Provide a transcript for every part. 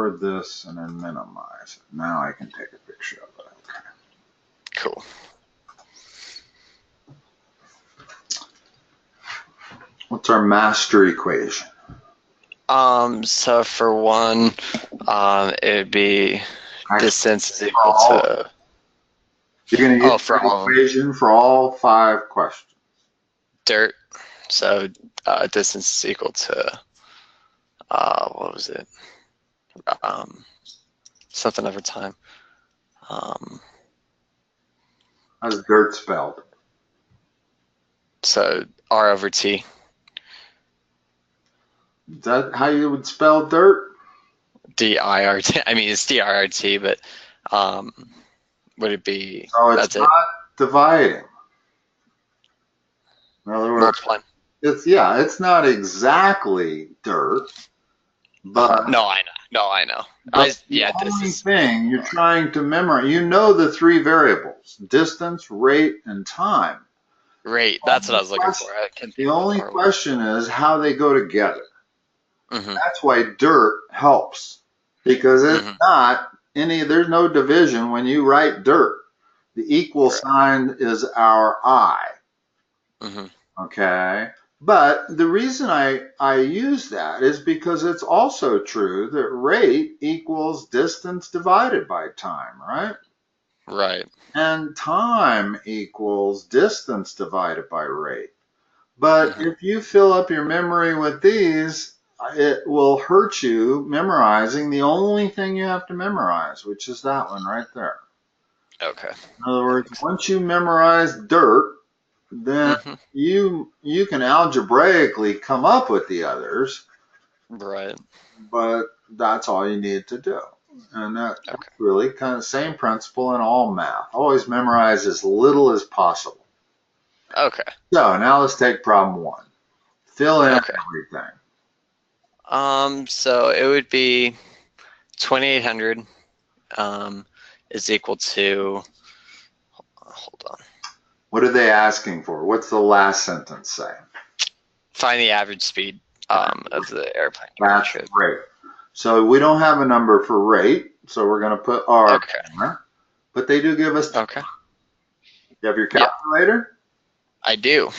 record this and then minimize it. Now I can take a picture of it. Okay. Cool. What's our master equation? So for one, it would be distance is equal to. You're going to use the equation for all 5 questions. Dirt. So distance is equal to. What was it? Something over time. How's dirt spelled? So R over T. Is that how you would spell dirt? D-I-R-T. I mean, it's D-I-R-T, but would it be? So it's not dividing. In other words, multiplying. It's not exactly dirt, but no, I know. The only thing you're trying to memorize, you know the 3 variables: distance, rate, and time. Rate. That's what I was looking for. The only question is how they go together. That's why dirt helps, because it's not there's no division when you write dirt. The equal sign is our I. Okay? But the reason I use that is because it's also true that rate equals distance divided by time, right? Right. And time equals distance divided by rate. But if you fill up your memory with these, it will hurt you memorizing the only thing you have to memorize, which is that one right there. Okay. In other words, once you memorize dirt, then you can algebraically come up with the others. Right. But that's all you need to do. And that's really kind of the same principle in all math. Always memorize as little as possible. Okay. So now let's take problem 1. Fill in everything. So it would be 2,800 is equal to. Hold on. What are they asking for? What's the last sentence say? Find the average speed of the airplane. That's great. So we don't have a number for rate, so we're going to put R in there. But they do give us time. Okay. You have your calculator? I do.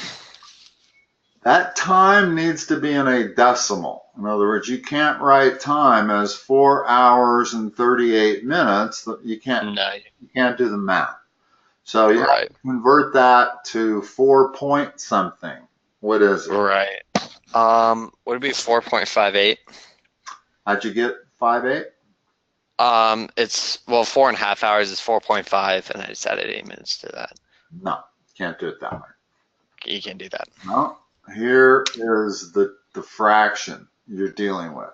That time needs to be in a decimal. In other words, you can't write time as 4 hours and 38 minutes. You can't do the math. So you have to convert that to 4 point something. What is it? Right. Would it be 4.58? How'd you get 5.8? It's 4.5 hours is 4.5, and I just added 8 minutes to that. No, can't do it that way. You can't do that. No. Here is the fraction you're dealing with.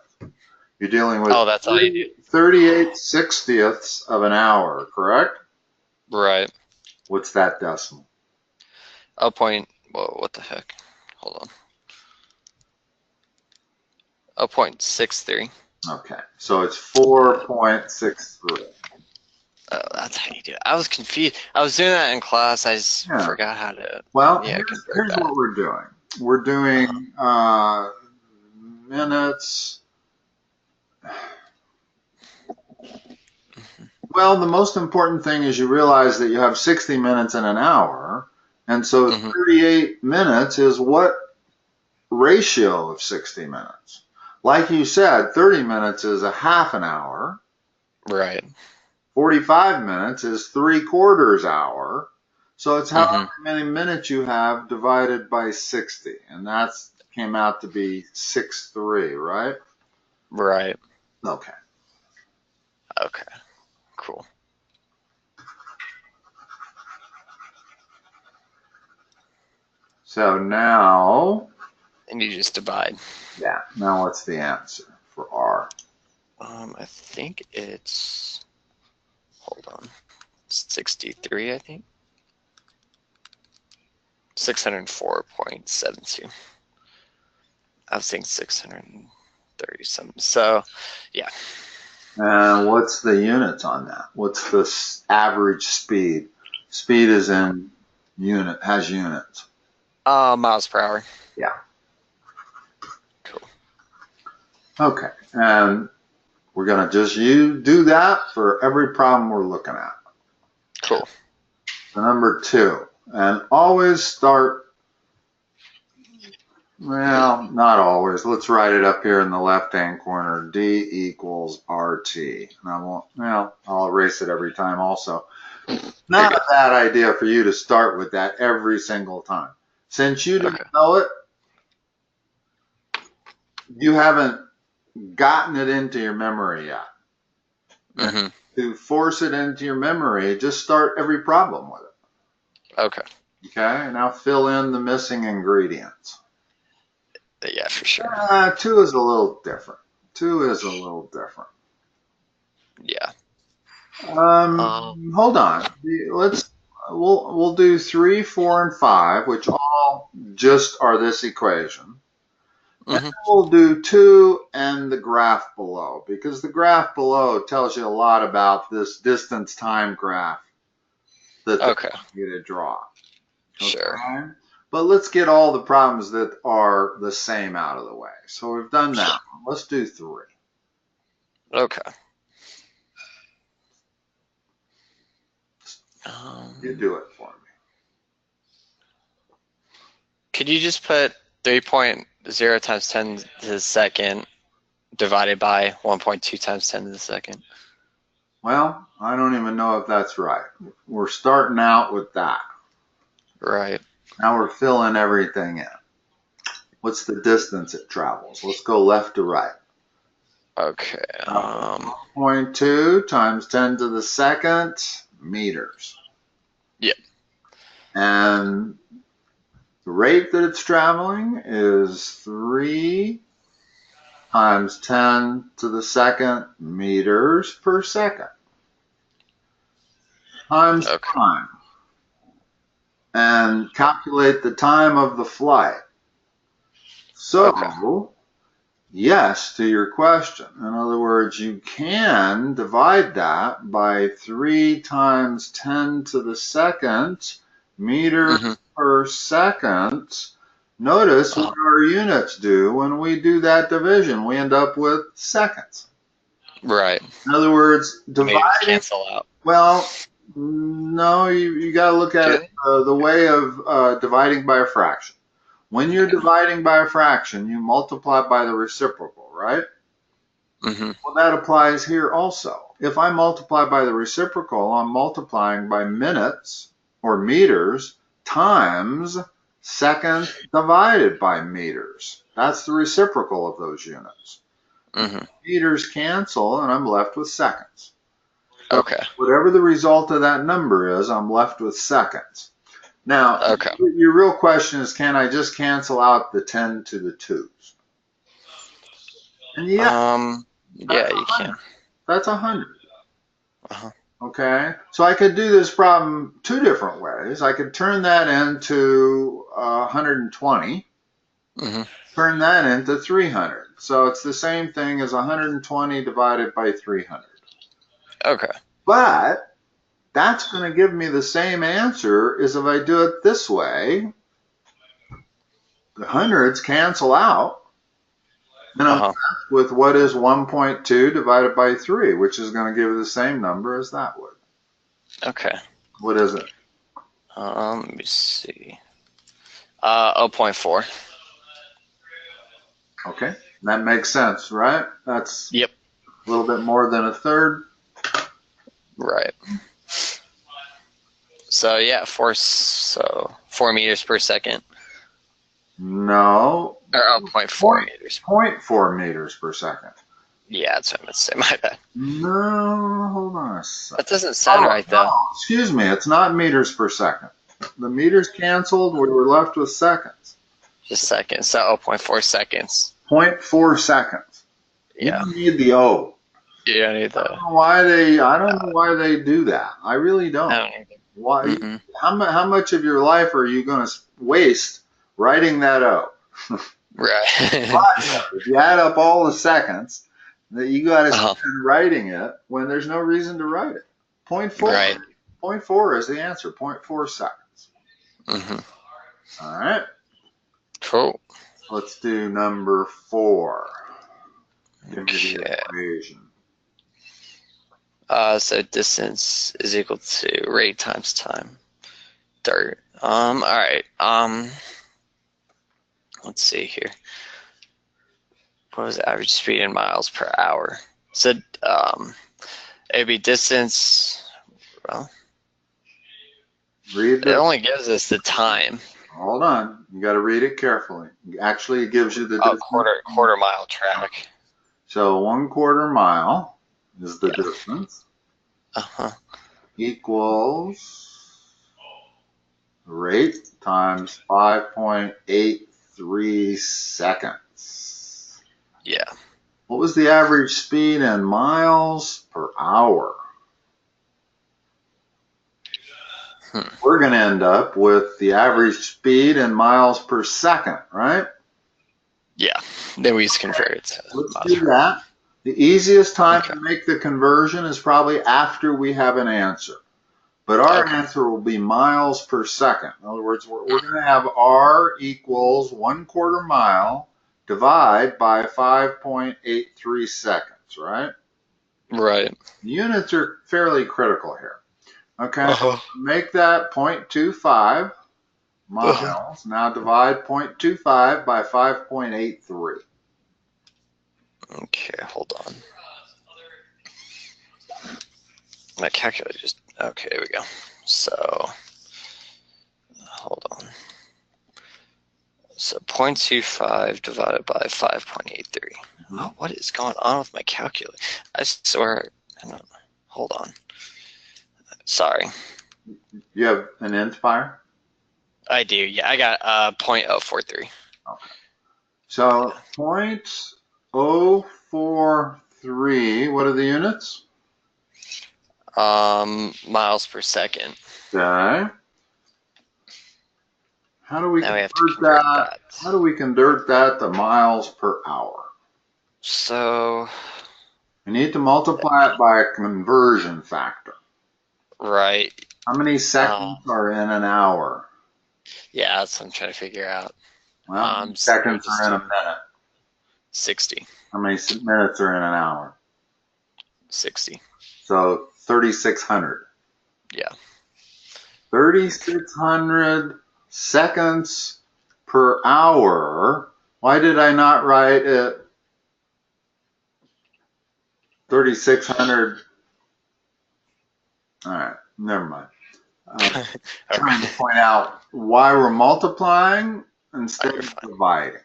You're dealing with 38/60ths of an hour, correct? Right. What's that decimal? What the heck? Hold on. 0.63. Okay, so it's 4.63. Oh, that's how you do it. I was confused. I was doing that in class. I just forgot how to. Well, here's what we're doing. We're doing minutes. Well, the most important thing is you realize that you have 60 minutes in an hour. And so 38 minutes is what ratio of 60 minutes? Like you said, 30 minutes is a half an hour. Right. 45 minutes is 3/4 hour. So it's how many minutes you have divided by 60. And that came out to be 6.3, right? Right. Okay. Okay. Cool. So now. And you just divide. Yeah. Now what's the answer for R? I think it's. Hold on. 63, I think. 604.72. I was thinking 630 something. So, yeah. And what's the units on that? What's the average speed? Speed is in has units. Miles per hour. Yeah. Cool. Okay. And We're going to just do that for every problem we're looking at. Cool. So number 2, and always start, well, not always. Let's write it up here in the left-hand corner. D equals RT. And I won't, well, I'll erase it every time also. Not a bad idea for you to start with that every single time. Since you didn't know it, you haven't gotten it into your memory yet. Mm-hmm. To force it into your memory, just start every problem with it. Okay. Okay, now fill in the missing ingredients. Yeah, for sure. 2 is a little different. 2 is a little different. Yeah. Hold on. We'll do 3, 4, and 5, which all just are this equation. And then we'll do 2 and the graph below, because the graph below tells you a lot about this distance time graph that they want you to draw. Okay? Sure. But let's get all the problems that are the same out of the way. So we've done that. Let's do 3. Okay. You do it for me. Could you just put 3.0 times 10 to the second divided by 1.2 times 10 to the second? Well, I don't even know if that's right. We're starting out with that. Right. Now we're filling everything in. What's the distance it travels? Let's go left to right. Okay. 1.2 times 10 to the second meters. Yep. And the rate that it's traveling is 3 times 10 to the second meters per second times time. And calculate the time of the flight. So, yes to your question. In other words, you can divide that by 3 times 10 to the second meters per second. Notice what our units do when we do that division. We end up with seconds. Right. In other words, dividing. Cancel out. Well, no, you got to look at it the way of dividing by a fraction. When you're dividing by a fraction, you multiply by the reciprocal, right? Well, that applies here also. If I multiply by the reciprocal, I'm multiplying by minutes or meters times seconds divided by meters. That's the reciprocal of those units. Meters cancel, and I'm left with seconds. So whatever the result of that number is, I'm left with seconds. Now, your real question is, can I just cancel out the 10 to the 2's? And yeah, you can. That's 100. Okay, so I could do this problem 2 different ways. I could turn that into 120, turn that into 300. So it's the same thing as 120 divided by 300. But that's going to give me the same answer as if I do it this way. The hundreds cancel out, and I'm left with what is 1.2 divided by 3, which is going to give the same number as that would. What is it? Let me see. 0.4. Okay, that makes sense, right? That's a little bit more than a third. Right. So yeah, 4 meters per second. No. Or 0.4 meters. 0.4 meters per second. Yeah, that's what I meant to say. My bad. No, hold on a second. That doesn't sound right, though. No, excuse me, it's not meters per second. The meters canceled, we were left with seconds. Just seconds, so 0.4 seconds. 0.4 seconds. Yeah. You don't need the O. You don't need the... I don't know why they do that. I really don't. I don't either. Why? How much of your life are you going to waste writing that O? Right. If you add up all the seconds that you got to spend writing it when there's no reason to write it. 0.4. Right. 0.4 is the answer. 0.4 seconds. All right. Cool. Let's do number 4. Give me the equation. So distance is equal to rate times time. Dirt. All right. Let's see here. What was the average speed in miles per hour? So it'd be distance. Well, Read it the. only gives us the time. Hold on. You got to read it carefully. Actually, it gives you the distance. Quarter mile track. So 1/4 mile is the distance. Equals rate times 5.83 seconds. Yeah. What was the average speed in miles per hour? We're going to end up with the average speed in miles per second, right? Yeah. Then we just convert it to Let's miles do per hour. that. The easiest time to make the conversion is probably after we have an answer. But our answer will be miles per second. In other words, we're going to have R equals 1/4 mile divide by 5.83 seconds, right? Right. Units are fairly critical here. Okay, make that 0.25 miles. Now divide 0.25 by 5.83. Okay, hold on. My calculator just, okay, there we go. So, hold on. So 0.25 divided by 5.83. Oh, what is going on with my calculator? I swear, hold on. Sorry. You have an Inspire? I do, yeah. I got 0.043. Okay. So 0.043, what are the units? Miles per second. Okay. How do we Now convert, we have to convert that. How do we convert that to miles per hour? So We need to multiply it by a conversion factor. Right. How many seconds are in an hour? Yeah, that's what I'm trying to figure out. Well, seconds are in a minute. 60. How many minutes are in an hour? 60. So 3,600. Yeah. 3,600 seconds per hour. Why did I not write it 3,600? All right, never mind. Trying to point out why we're multiplying instead of dividing.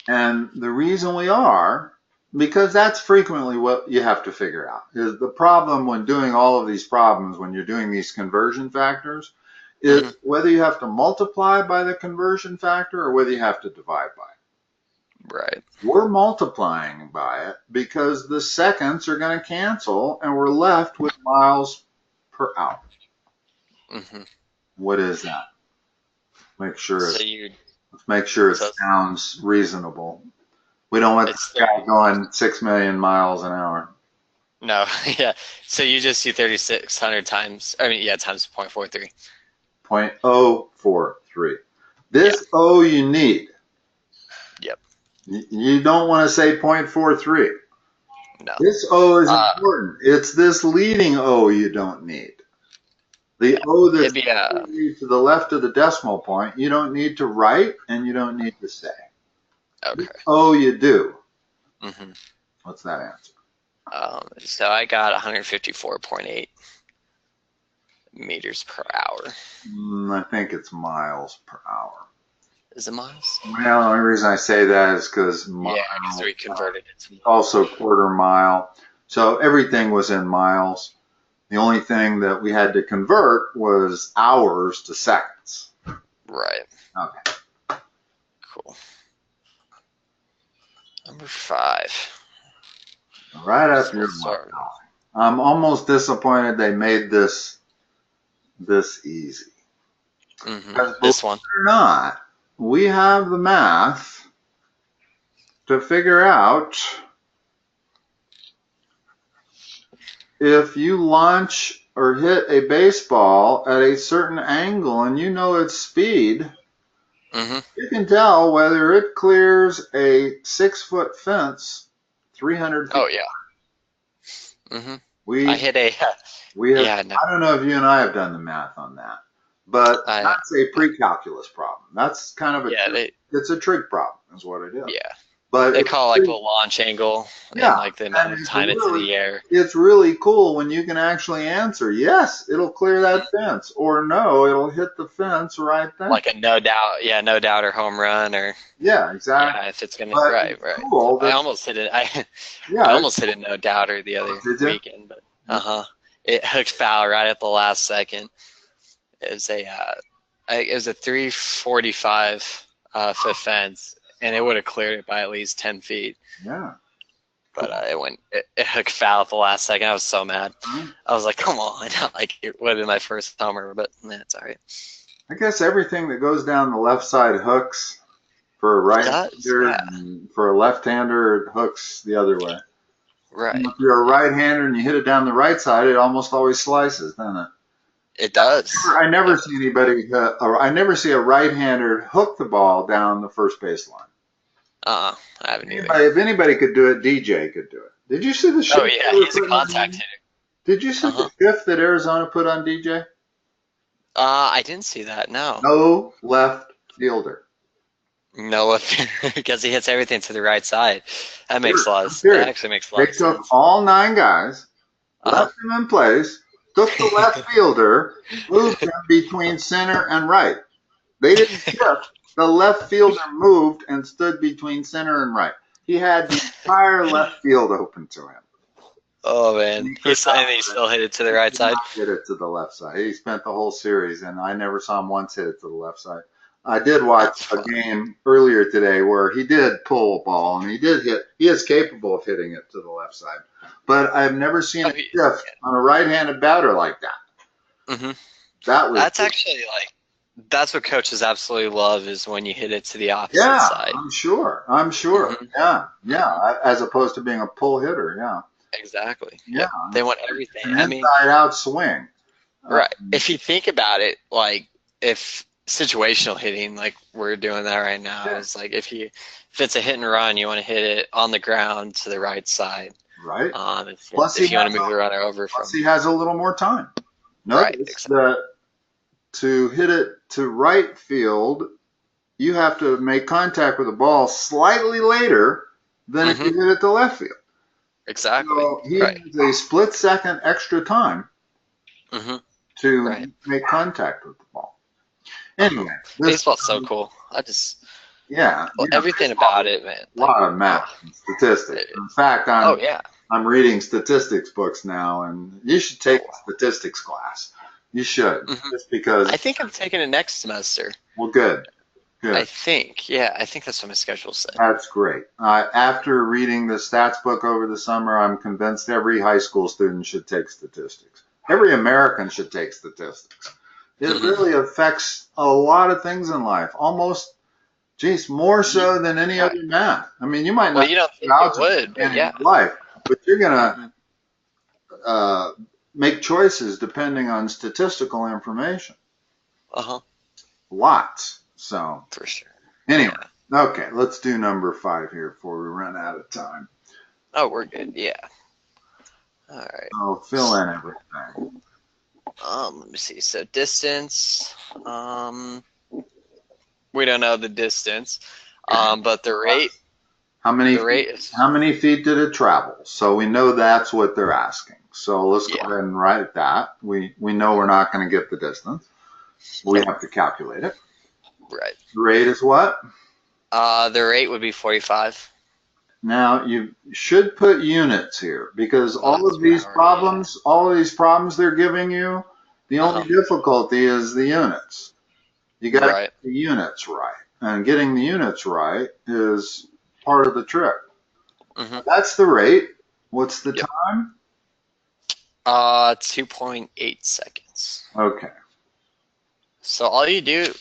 And the reason we are, because that's frequently what you have to figure out. Is the problem when doing all of these problems, when you're doing these conversion factors, is whether you have to multiply by the conversion factor or whether you have to divide by it. Right. We're multiplying by it because the seconds are going to cancel and we're left with miles per hour. What is that? Make sure let's make sure it sounds reasonable. We don't want this guy going 6 million miles an hour. No, yeah. So you just see 3,600 times, times 0.43. 0.043. This O you need. Yep. You don't want to say 0.43. No. This O is important. It's this leading O you don't need. The O that's to the left of the decimal point, you don't need to write and you don't need to say. Okay. This O you do. What's that answer? So I got 154.8 meters per hour. I think it's miles per hour. Is it miles? Well, the only reason I say that is because we converted it to miles. Also 1/4 mile. So everything was in miles. The only thing that we had to convert was hours to seconds. Right. Okay. Cool. Number 5. Right up your alley. I'm almost disappointed they made this easy. This one. Or not, we have the math to figure out if you launch or hit a baseball at a certain angle and you know its speed, you can tell whether it clears a 6-foot fence 300 feet. Oh, yeah. I hit a we have. yeah, no, I don't know if you and I have done the math on that, but I that's a pre-calculus problem. That's kind of yeah, it's a trig problem, is what it is. yeah. But They call it like the launch angle and yeah, like the and amount of time it's in the air. it's really cool when you can actually answer, yes, it'll clear that fence, or no, it'll hit the fence right then. Like a no doubt, yeah, no doubt or home run or Yeah, exactly. yeah, if it's gonna But right, it's right. cool I that, almost hit it. I yeah, almost hit a no doubter the other did you? weekend, but it hooked foul right at the last second. It was a 345 foot fence, and it would have cleared it by at least 10 feet. Yeah. But it hooked foul at the last second. I was so mad. I was like, come on. Like, it would have been my first homer, but it's all right. I guess everything that goes down the left side hooks for a right-hander, Yeah. and for a left-hander, it hooks the other way. Right. If you're a right-hander and you hit it down the right side, it almost always slices, doesn't it? It does. I never see anybody. I never see a right-hander hook the ball down the first base line. I haven't either. If anybody could do it, DJ could do it. Did you see the shift? Oh yeah, he's a contact hitter. Did you see the shift that Arizona put on DJ? I didn't see that. No. No left fielder. No, because he hits everything to the right side. That makes a lot of sense. That actually makes a lot of sense. They took all 9 guys, left them in place, took the left fielder, moved him between center and right. They didn't shift. The left fielder moved and stood between center and right. He had the entire left field open to him. Oh man, he still hit it to the right side. Hit it to the left side. He spent the whole series, and I never saw him once hit it to the left side. I did watch a game earlier today where he did pull a ball, and he did hit. He is capable of hitting it to the left side, but I've never seen a shift on a right-handed batter like that. Mm-hmm. That's actually like that's what coaches absolutely love is when you hit it to the opposite side. I'm sure. Mm-hmm. Yeah. As opposed to being a pull hitter. Yeah. Exactly. Yeah. They want everything. An inside-out swing. Right. If you think about it, like if situational hitting, like we're doing that right now, is like if it's a hit and run, you want to hit it on the ground to the right side. Right. If you want to move the runner over plus he has a little more time. Notice that to hit it to right field, you have to make contact with the ball slightly later than if you hit it to left field. Exactly. So he has a split second extra time to make contact with the ball. Anyway, baseball's so cool. Everything about it, man. A lot of math and statistics. In fact, I'm reading statistics books now, and you should take a statistics class. You should, just because. I think I'm taking it next semester. Well, good. I think that's what my schedule said. That's great. After reading the stats book over the summer, I'm convinced every high school student should take statistics. Every American should take statistics. It really affects a lot of things in life, almost, more so than any other math. I mean, you might not. Well, you don't think it would, but life, but you're gonna make choices depending on statistical information. Lots. So for sure. Anyway, okay, let's do number 5 here before we run out of time. Oh, we're good. Yeah. All right. I'll fill in everything. Let me see. So distance. We don't know the distance, but the rate. How many feet did it travel? So we know that's what they're asking. So let's go ahead and write that. We know we're not going to get the distance. We have to calculate it. Right. The rate is what? The rate would be 45. Now you should put units here because all of these problems they're giving you, the only difficulty is the units. You got to get the units right, and getting the units right is part of the trick. That's the rate. What's the time? 2.8 seconds. Okay. So all you do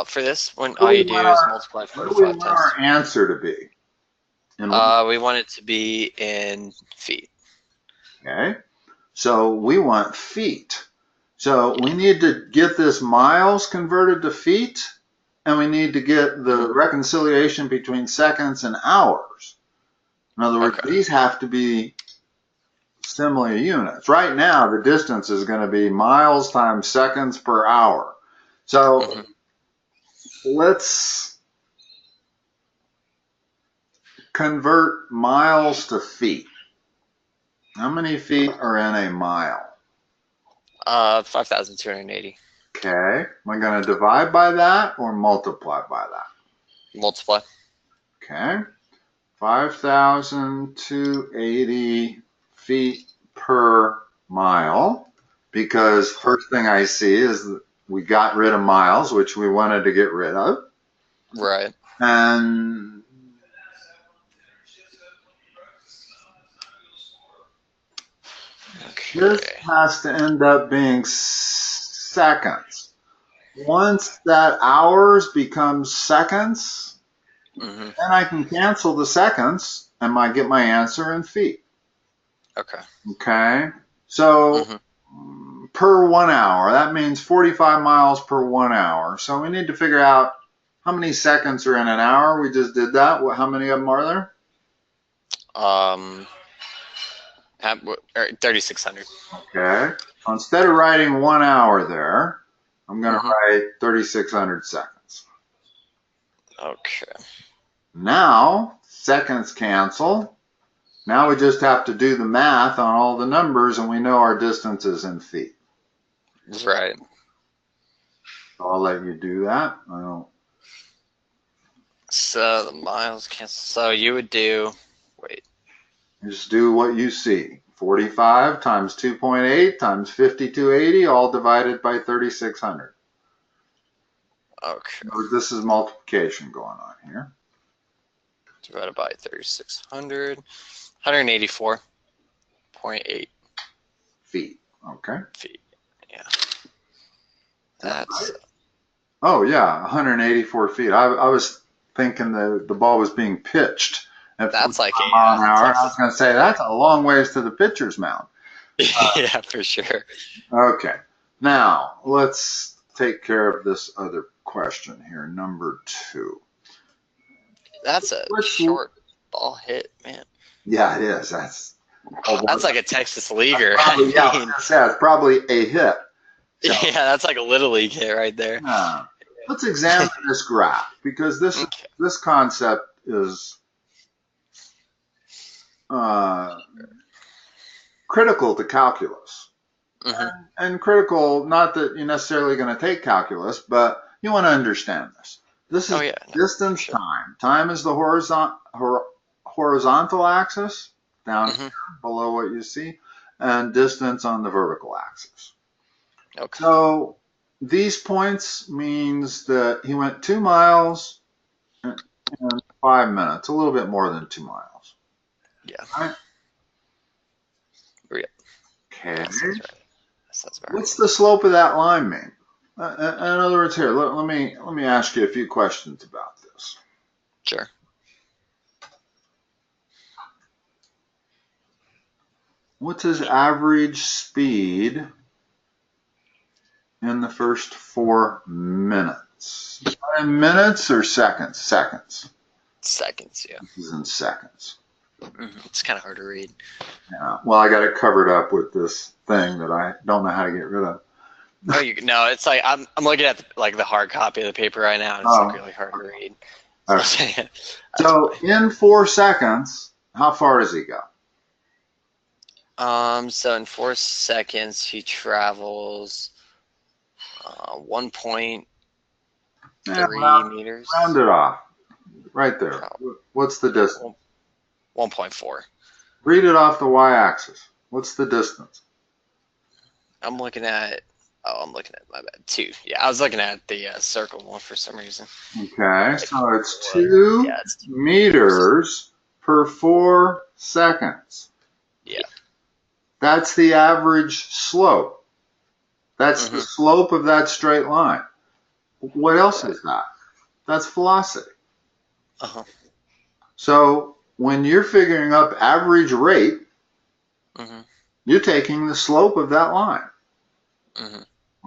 for this one, all you do is multiply 45 times. What do we want our answer to be? We want it to be in feet. Okay. So we want feet. So we need to get this miles converted to feet, and we need to get the reconciliation between seconds and hours. In other words, these have to be similar units. Right now, the distance is going to be miles times seconds per hour. So let's convert miles to feet. How many feet are in a mile? 5,280. Okay. Am I going to divide by that or multiply by that? Multiply. Okay. 5,280 feet per mile, because first thing I see is that we got rid of miles, which we wanted to get rid of. Right. And this has to end up being seconds. Once that hours becomes seconds, then I can cancel the seconds and get my answer in feet. Okay. Okay. So per 1 hour, that means 45 miles per 1 hour. So we need to figure out how many seconds are in an hour. We just did that. How many of them are there? 3,600. Okay. So instead of writing 1 hour there, I'm going to write 3,600 seconds. Okay. Now, seconds cancel. Now we just have to do the math on all the numbers, and we know our distance is in feet. Right. So I'll let you do that. I don't. So the miles cancel. So you would do, wait. Just do what you see. 45 times 2.8 times 5280, all divided by 3,600. Okay. This is multiplication going on here. Divided by 3,600. 184.8 feet. Okay. Feet. Yeah. That's. Right? Oh yeah, 184 feet. I was thinking the ball was being pitched at That's like a mile an hour. I was going to say that's a long ways to the pitcher's mound. Yeah, for sure. Okay. Now let's take care of this other question here, number 2. That's a short ball hit, man. Yeah, it is. That's like a Texas leaguer. Probably, it's probably a hit. So, yeah, that's like a little league hit right there. Let's examine this graph, because this concept is critical to calculus. And critical, not that you're necessarily going to take calculus, but you want to understand this. This is distance time. Time is the horizontal axis down here below what you see, and distance on the vertical axis. Okay. So these points means that he went 2 miles in 5 minutes, a little bit more than 2 miles. Yeah. Right? Yeah. Okay. That sounds right. What's the slope of that line mean? In other words, here, let me ask you a few questions about this. Sure. What's his average speed in the first 4 minutes? Minutes or seconds? Seconds. Seconds, yeah. This is in seconds. It's kind of hard to read. Yeah. Well, I got it covered up with this thing that I don't know how to get rid of. Oh, no, it's like I'm looking at the hard copy of the paper right now, and it's like really hard to read. Okay. So in 4 seconds, how far does he go? So in 4 seconds, he travels 1.3 meters. Round it off. Right there. What's the distance? 1.4. Read it off the y-axis. What's the distance? I'm looking at my bad. 2. Yeah, I was looking at the circle one for some reason. Okay, so it's 2 meters per 4 seconds. Yeah. That's the average slope. That's the slope of that straight line. What else is that? That's velocity. So when you're figuring up average rate, you're taking the slope of that line.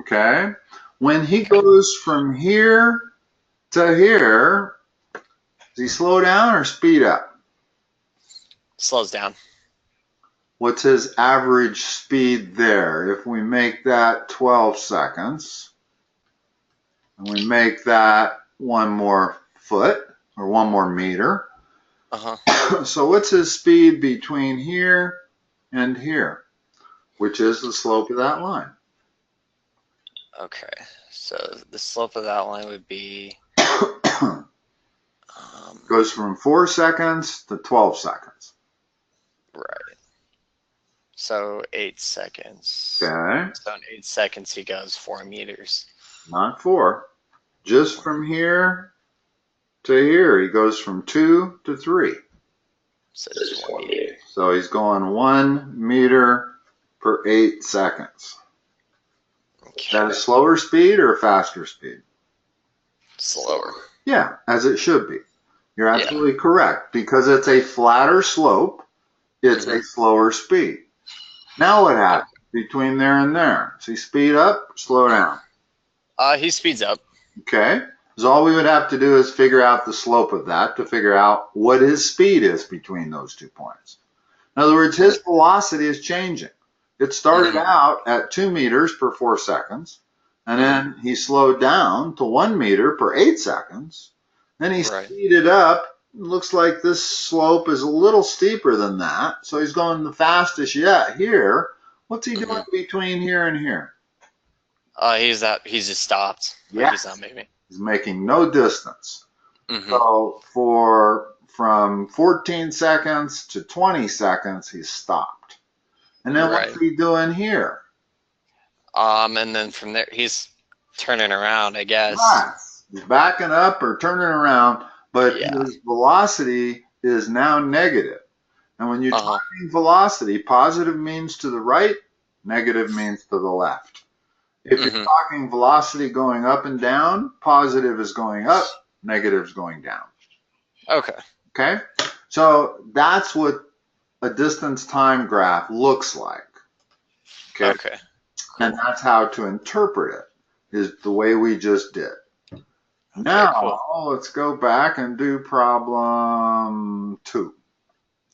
Okay? When he goes from here to here, does he slow down or speed up? Slows down. what's his average speed there? If we make that 12 seconds, and we make that 1 more foot, or 1 more meter. So what's his speed between here and here, which is the slope of that line? Okay, so the slope of that line would be... goes from 4 seconds to 12 seconds. Right. So 8 seconds. Okay. So in 8 seconds he goes 4 meters. Not 4. Just from here to here, he goes from 2 to 3. So just 1 meter. So he's going 1 meter per 8 seconds. Okay. Is that a slower speed or a faster speed? Slower. Yeah, as it should be. You're absolutely correct. Because it's a flatter slope, it's a slower speed. Now what happens between there and there? Does he speed up or slow down? He speeds up. Okay. So all we would have to do is figure out the slope of that to figure out what his speed is between those 2 points. In other words, his velocity is changing. It started out at 2 meters per 4 seconds, and then he slowed down to 1 meter per 8 seconds. Then he speeded up. It looks like this slope is a little steeper than that, so he's going the fastest yet here. What's he doing between here and here? He's just stopped. Yeah. He's not moving. He's making no distance. So from 14 seconds to 20 seconds, he's stopped. And then what's he doing here? And then from there, he's turning around, I guess. Right. He's backing up or turning around, but his velocity is now negative. And when you're talking velocity, positive means to the right, negative means to the left. If you're talking velocity going up and down, positive is going up, negative is going down. Okay? So that's what a distance time graph looks like. Okay? And that's how to interpret it, is the way we just did. Now, let's go back and do problem 2.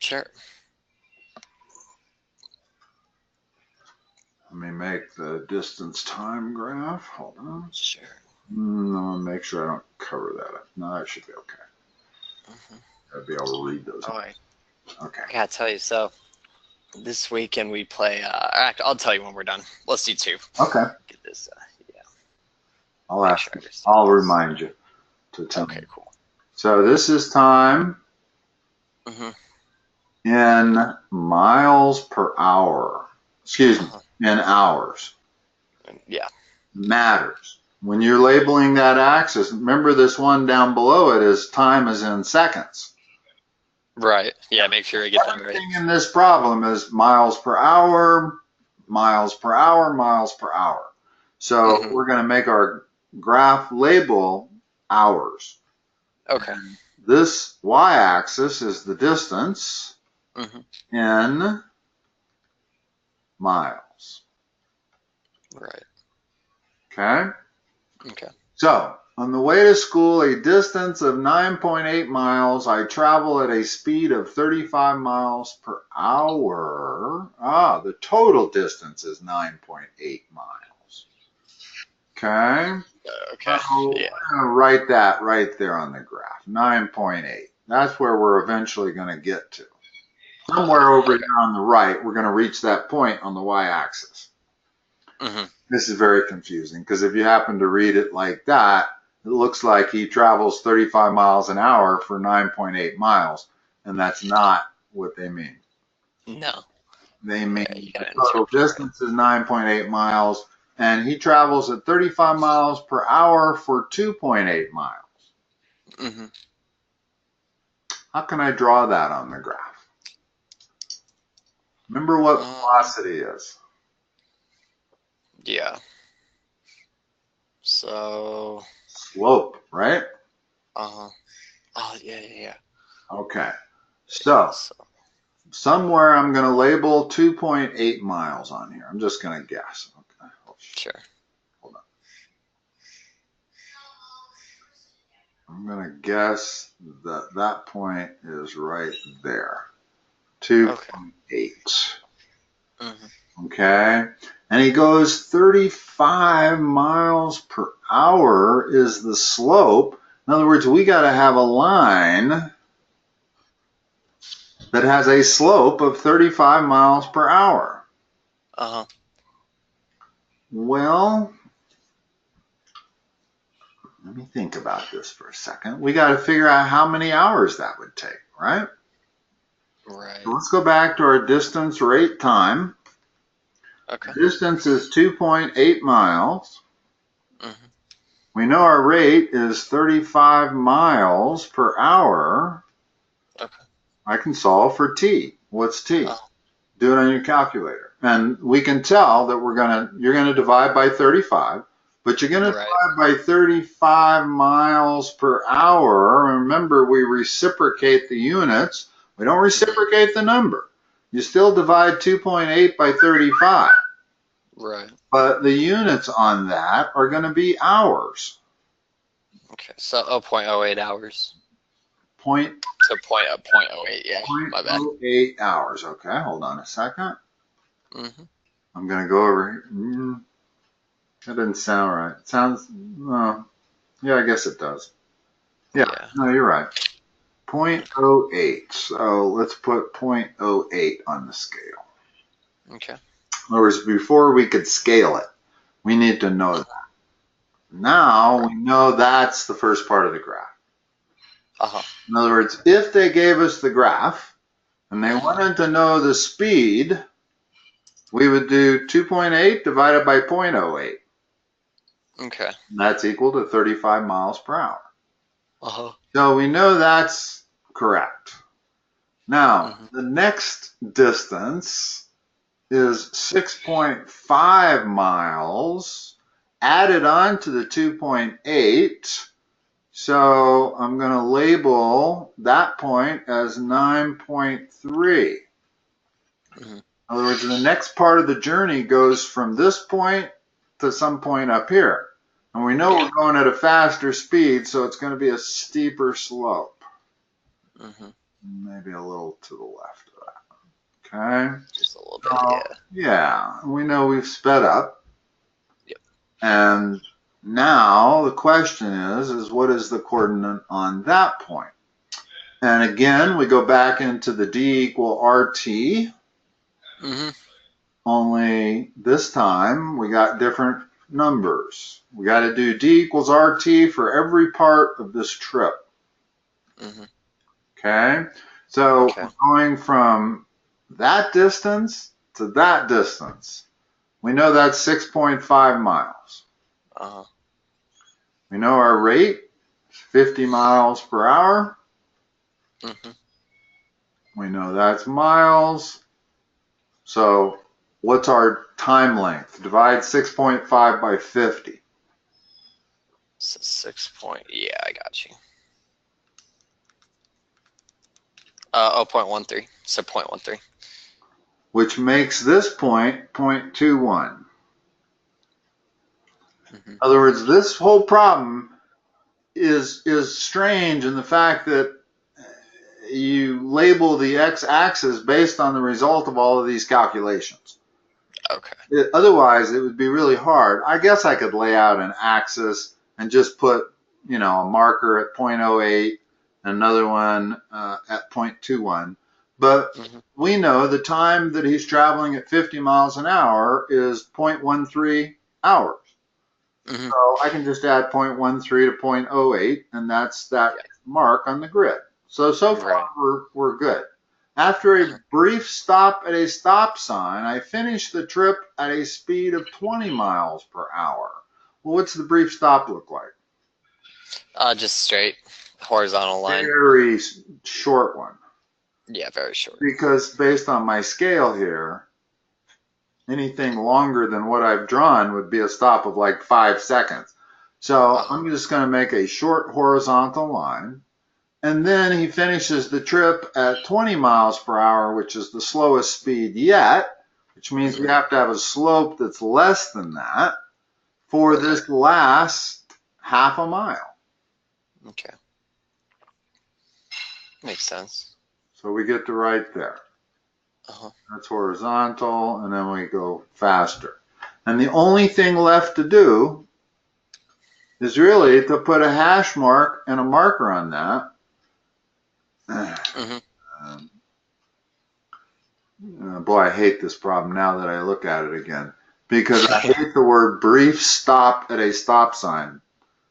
Sure. Let me make the distance time graph. Hold on. Sure. Make sure I don't cover that up. No, that should be okay. I'll be able to read those. All right. Okay. I gotta tell you, so this weekend we play. I'll tell you when we're done. Let's do 2. Okay. Get this. I'll remind you to tell me. Okay, cool. So this is time in miles per hour. Excuse me, in hours. Yeah. Matters. When you're labeling that axis, remember this one down below it is time is in seconds. Right. Yeah, make sure you get that right. Everything in this problem is miles per hour, miles per hour, miles per hour. So we're going to make our graph label hours. Okay. And this y-axis is the distance in miles. Right. Okay? Okay. So, on the way to school, a distance of 9.8 miles, I travel at a speed of 35 miles per hour. The total distance is 9.8 miles. Okay? Okay. So we're going to write that right there on the graph, 9.8. That's where we're eventually going to get to. Somewhere over here on the right, we're going to reach that point on the y-axis. This is very confusing because if you happen to read it like that, it looks like he travels 35 miles an hour for 9.8 miles, and that's not what they mean. No. They mean the total distance is 9.8 miles, and he travels at 35 miles per hour for 2.8 miles. How can I draw that on the graph? Remember what velocity is. Yeah. So. Slope, right? Oh, yeah. Okay. So, somewhere I'm going to label 2.8 miles on here. I'm just going to guess. Okay. Sure. Hold on. I'm going to guess that that point is right there. 2.8. Okay, and he goes 35 miles per hour is the slope. In other words, we got to have a line that has a slope of 35 miles per hour. Well, let me think about this for a second. We got to figure out how many hours that would take, right? Right. So let's go back to our distance, rate, time. Okay. The distance is 2.8 miles. We know our rate is 35 miles per hour. Okay. I can solve for t. What's t? Do it on your calculator. And we can tell that you're gonna divide by 35, but you're gonna divide by 35 miles per hour. Remember, we reciprocate the units. We don't reciprocate the number. You still divide 2.8 by 35. Right. But the units on that are going to be hours. Okay, so 0.08 hours. Point. So 0.08, yeah, my bad. 0.08 hours. Okay, hold on a second. I'm going to go over here. That doesn't sound right. It sounds, yeah, I guess it does. Yeah, no, you're right. 0.08. So let's put 0.08 on the scale. Okay. In other words, before we could scale it, we need to know that. Now we know that's the first part of the graph. In other words, if they gave us the graph and they wanted to know the speed, we would do 2.8 divided by 0.08. Okay. And that's equal to 35 miles per hour. So we know that's correct. Now, the next distance is 6.5 miles added on to the 2.8. So I'm going to label that point as 9.3. In other words, the next part of the journey goes from this point to some point up here. And we know we're going at a faster speed, so it's going to be a steeper slope. Maybe a little to the left of that. Okay? Just a little bit, yeah. We know we've sped up. And now the question is what is the coordinate on that point? And again, we go back into the d equal RT. Only this time we got different numbers. We got to do d equals RT for every part of this trip. Okay? So we're going from that distance to that distance. We know that's 6.5 miles. We know our rate is 50 miles per hour. We know that's miles. So what's our time length? Divide 6.5 by 50. So 6 yeah, I got you. 0.13, so 0.13. Which makes this point 0.21. In other words, this whole problem is strange in the fact that you label the x-axis based on the result of all of these calculations. Otherwise, it would be really hard. I guess I could lay out an axis and just put, a marker at 0.08, another one at 0.21. But we know the time that he's traveling at 50 miles an hour is 0.13 hours. So I can just add 0.13 to 0.08, and that's that mark on the grid. So far we're good. After a brief stop at a stop sign, I finished the trip at a speed of 20 miles per hour. Well, what's the brief stop look like? Just straight, horizontal line. Very short one. Yeah, very short. Because based on my scale here, anything longer than what I've drawn would be a stop of like 5 seconds. So I'm just going to make a short horizontal line. And then he finishes the trip at 20 miles per hour, which is the slowest speed yet, which means we have to have a slope that's less than that for this last half a mile. Okay. Makes sense. So we get to right there. That's horizontal, and then we go faster. And the only thing left to do is really to put a hash mark and a marker on that. Boy, I hate this problem now that I look at it again, because I hate the word brief stop at a stop sign.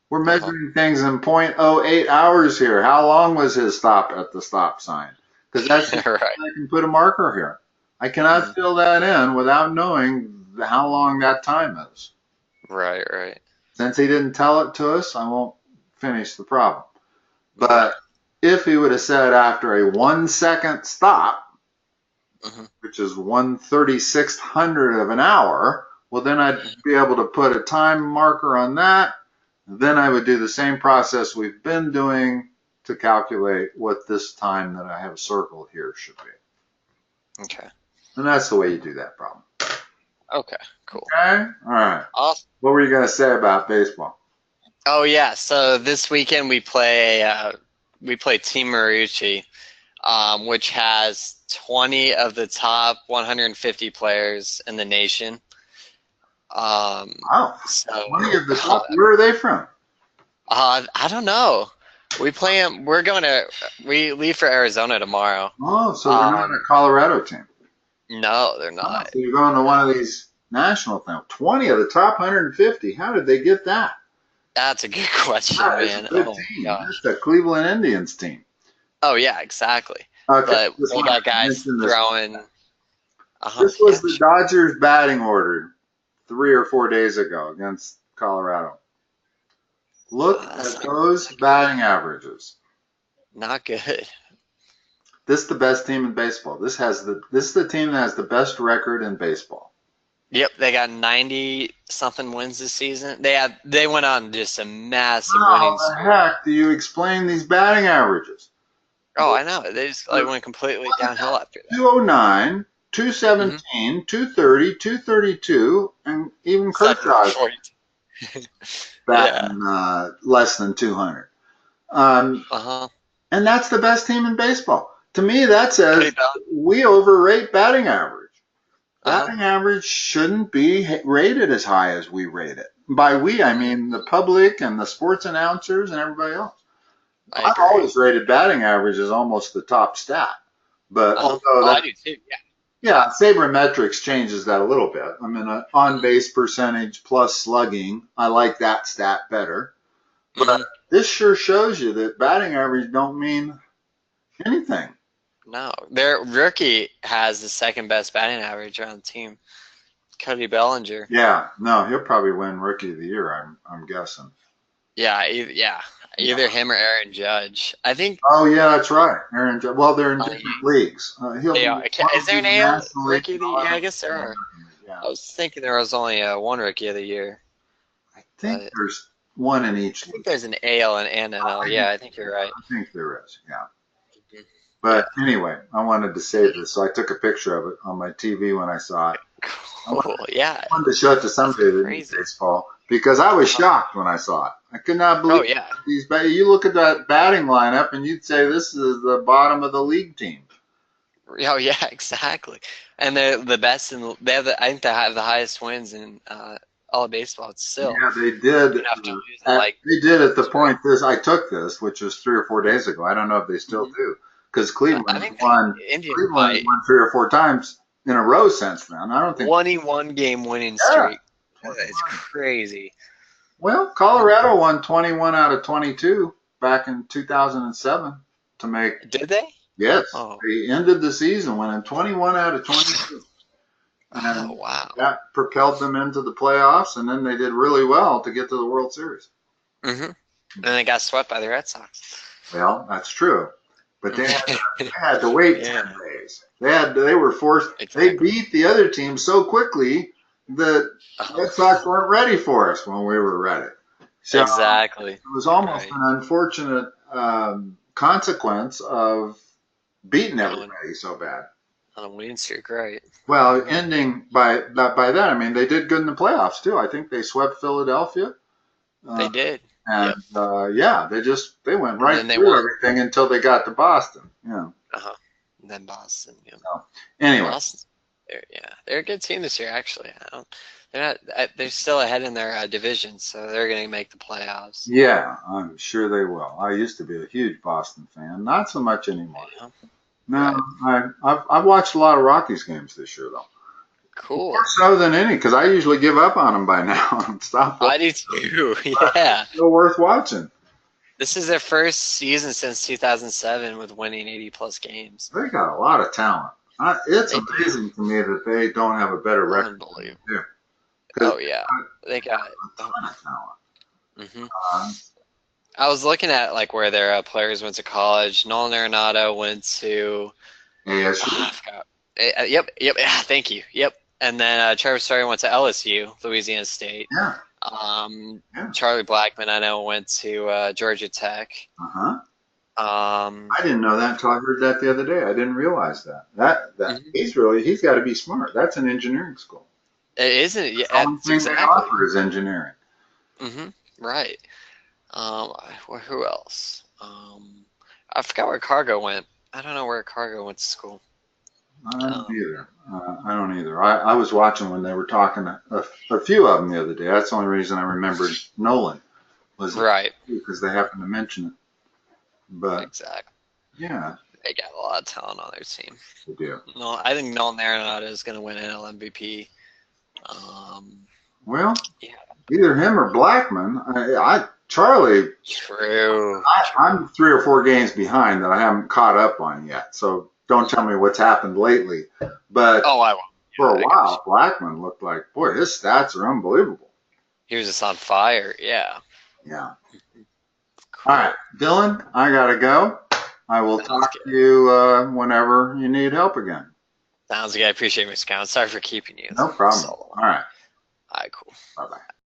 We're measuring things in 0.08 hours here. How long was his stop at the stop sign? Because that's just Right. I can put a marker here. I cannot fill that in without knowing how long that time is. Right, right. Since he didn't tell it to us, I won't finish the problem. But if he would have said after a 1 second stop, which is 1/3600th of an hour, well, then I'd be able to put a time marker on that. Then I would do the same process we've been doing to calculate what this time that I have circled here should be. Okay. And that's the way you do that problem. Okay, cool. Okay? All right. Awesome. What were you going to say about baseball? Oh, yeah. So this weekend we play Team Marucci, which has 20 of the top 150 players in the nation. Wow. So 20 of the top. Where are they from? I don't know. We play them. We leave for Arizona tomorrow. Oh, so they're not a Colorado team. No, they're not. So you're going to one of these national things. 20 of the top 150. How did they get that? That's a good question, man. That's a good team. That's the Cleveland Indians team. Oh, yeah, exactly. Okay, But we got guys throwing. This was the Dodgers batting order 3 or 4 days ago against Colorado. Look at those batting averages. Not good. This is the best team in baseball. This is the team that has the best record in baseball. Yep, they got 90-something wins this season. They went on just a massive winning streak. How the heck do you explain these batting averages? Oh, I know. They just went completely downhill after that. 209, 217, 230, 232, and even Kershaw's batting less than 200. And that's the best team in baseball. To me, that says we overrate batting average. Batting average shouldn't be rated as high as we rate it. By we, I mean the public and the sports announcers and everybody else. I've always rated batting average as almost the top stat. But although I do too, yeah, sabermetrics changes that a little bit. I mean, on-base percentage plus slugging, I like that stat better. But this sure shows you that batting average don't mean anything. No, their rookie has the second best batting average on the team, Cody Bellinger. Yeah, no, he'll probably win Rookie of the Year. I'm guessing. Yeah, either him or Aaron Judge. I think. Oh yeah, that's right, Aaron Judge. Well, they're in different leagues. Is there an AL Rookie of the Year? I guess there are. Yeah. I was thinking there was only one Rookie of the Year. I think there's one in each league. I think there's an AL and NL. Yeah, I think you're right. I think there is. Yeah. But anyway, I wanted to save this, so I took a picture of it on my TV when I saw it. Cool. I wanted to show it to somebody that knew baseball because I was shocked when I saw it. I could not believe these. You look at that batting lineup and you'd say this is the bottom of the league team. Oh yeah, exactly. And they're the best in. I think they have the highest wins in all of baseball. It's still. Yeah, they did. They did at the point I took this, which was 3 or 4 days ago. I don't know if they still do. Because Cleveland won 3 or 4 times in a row since then. I don't think 21 game winning streak. It's crazy. Well, Colorado won 21 out of 22 back in 2007 to make. Did they? Yes. Oh. They ended the season winning 21 out of 22. And wow. That propelled them into the playoffs, and then they did really well to get to the World Series. And they got swept by the Red Sox. Well, that's true. But they had to wait 10 days. They were forced. They beat the other team so quickly that Red Sox weren't ready for us when we were ready. So exactly. It was almost an unfortunate consequence of beating everybody so bad. On a winning streak, right? Well, ending by that. I mean, they did good in the playoffs too. I think they swept Philadelphia. They did. And they went right through everything until they got to Boston. Yeah. And then Boston. Yeah. So, anyway. Boston, they're a good team this year. Actually, they're not. They're still ahead in their division, so they're going to make the playoffs. Yeah, I'm sure they will. I used to be a huge Boston fan, not so much anymore. Yeah. No, Right. I've watched a lot of Rockies games this year though. Cool. More so than any, because I usually give up on them by now and stop I watching. do too. Yeah. Still worth watching. This is their first season since 2007 with winning 80+ games. They got a lot of talent. It's They amazing to me that they don't have a better record than they do. Oh yeah, they got a ton of talent. Mm-hmm. I was looking at like where their players went to college. Nolan Arenado went to ASU. I forgot. Yep. Thank you. Yep. And then Trevor Story went to LSU, Louisiana State. Yeah. Charlie Blackman, I know, went to Georgia Tech. I didn't know that until I heard that the other day. I didn't realize that. He's got to be smart. That's an engineering school. It isn't. Yeah, the only thing they offer is engineering. Right. Who else? I forgot where Cargo went. I don't know where Cargo went to school. I don't either. I was watching when they were talking a few of them the other day. That's the only reason I remembered Nolan. Was right. Because they happened to mention it. But exactly. Yeah. They got a lot of talent on their team. They do. No, I think Nolan Arenado is going to win NL MVP. Well, either him or Blackman. Charlie. True. I'm 3 or 4 games behind that I haven't caught up on yet. So don't tell me what's happened lately. But I won't. For a while, Blackman looked like, boy, his stats are unbelievable. He was just on fire. Yeah. Yeah. Cool. All right, Dylan, I gotta go. I will talk to you whenever you need help again. Sounds good. I appreciate it, Mr. Count. Sorry for keeping you. No problem. All right. All right, cool. Bye-bye.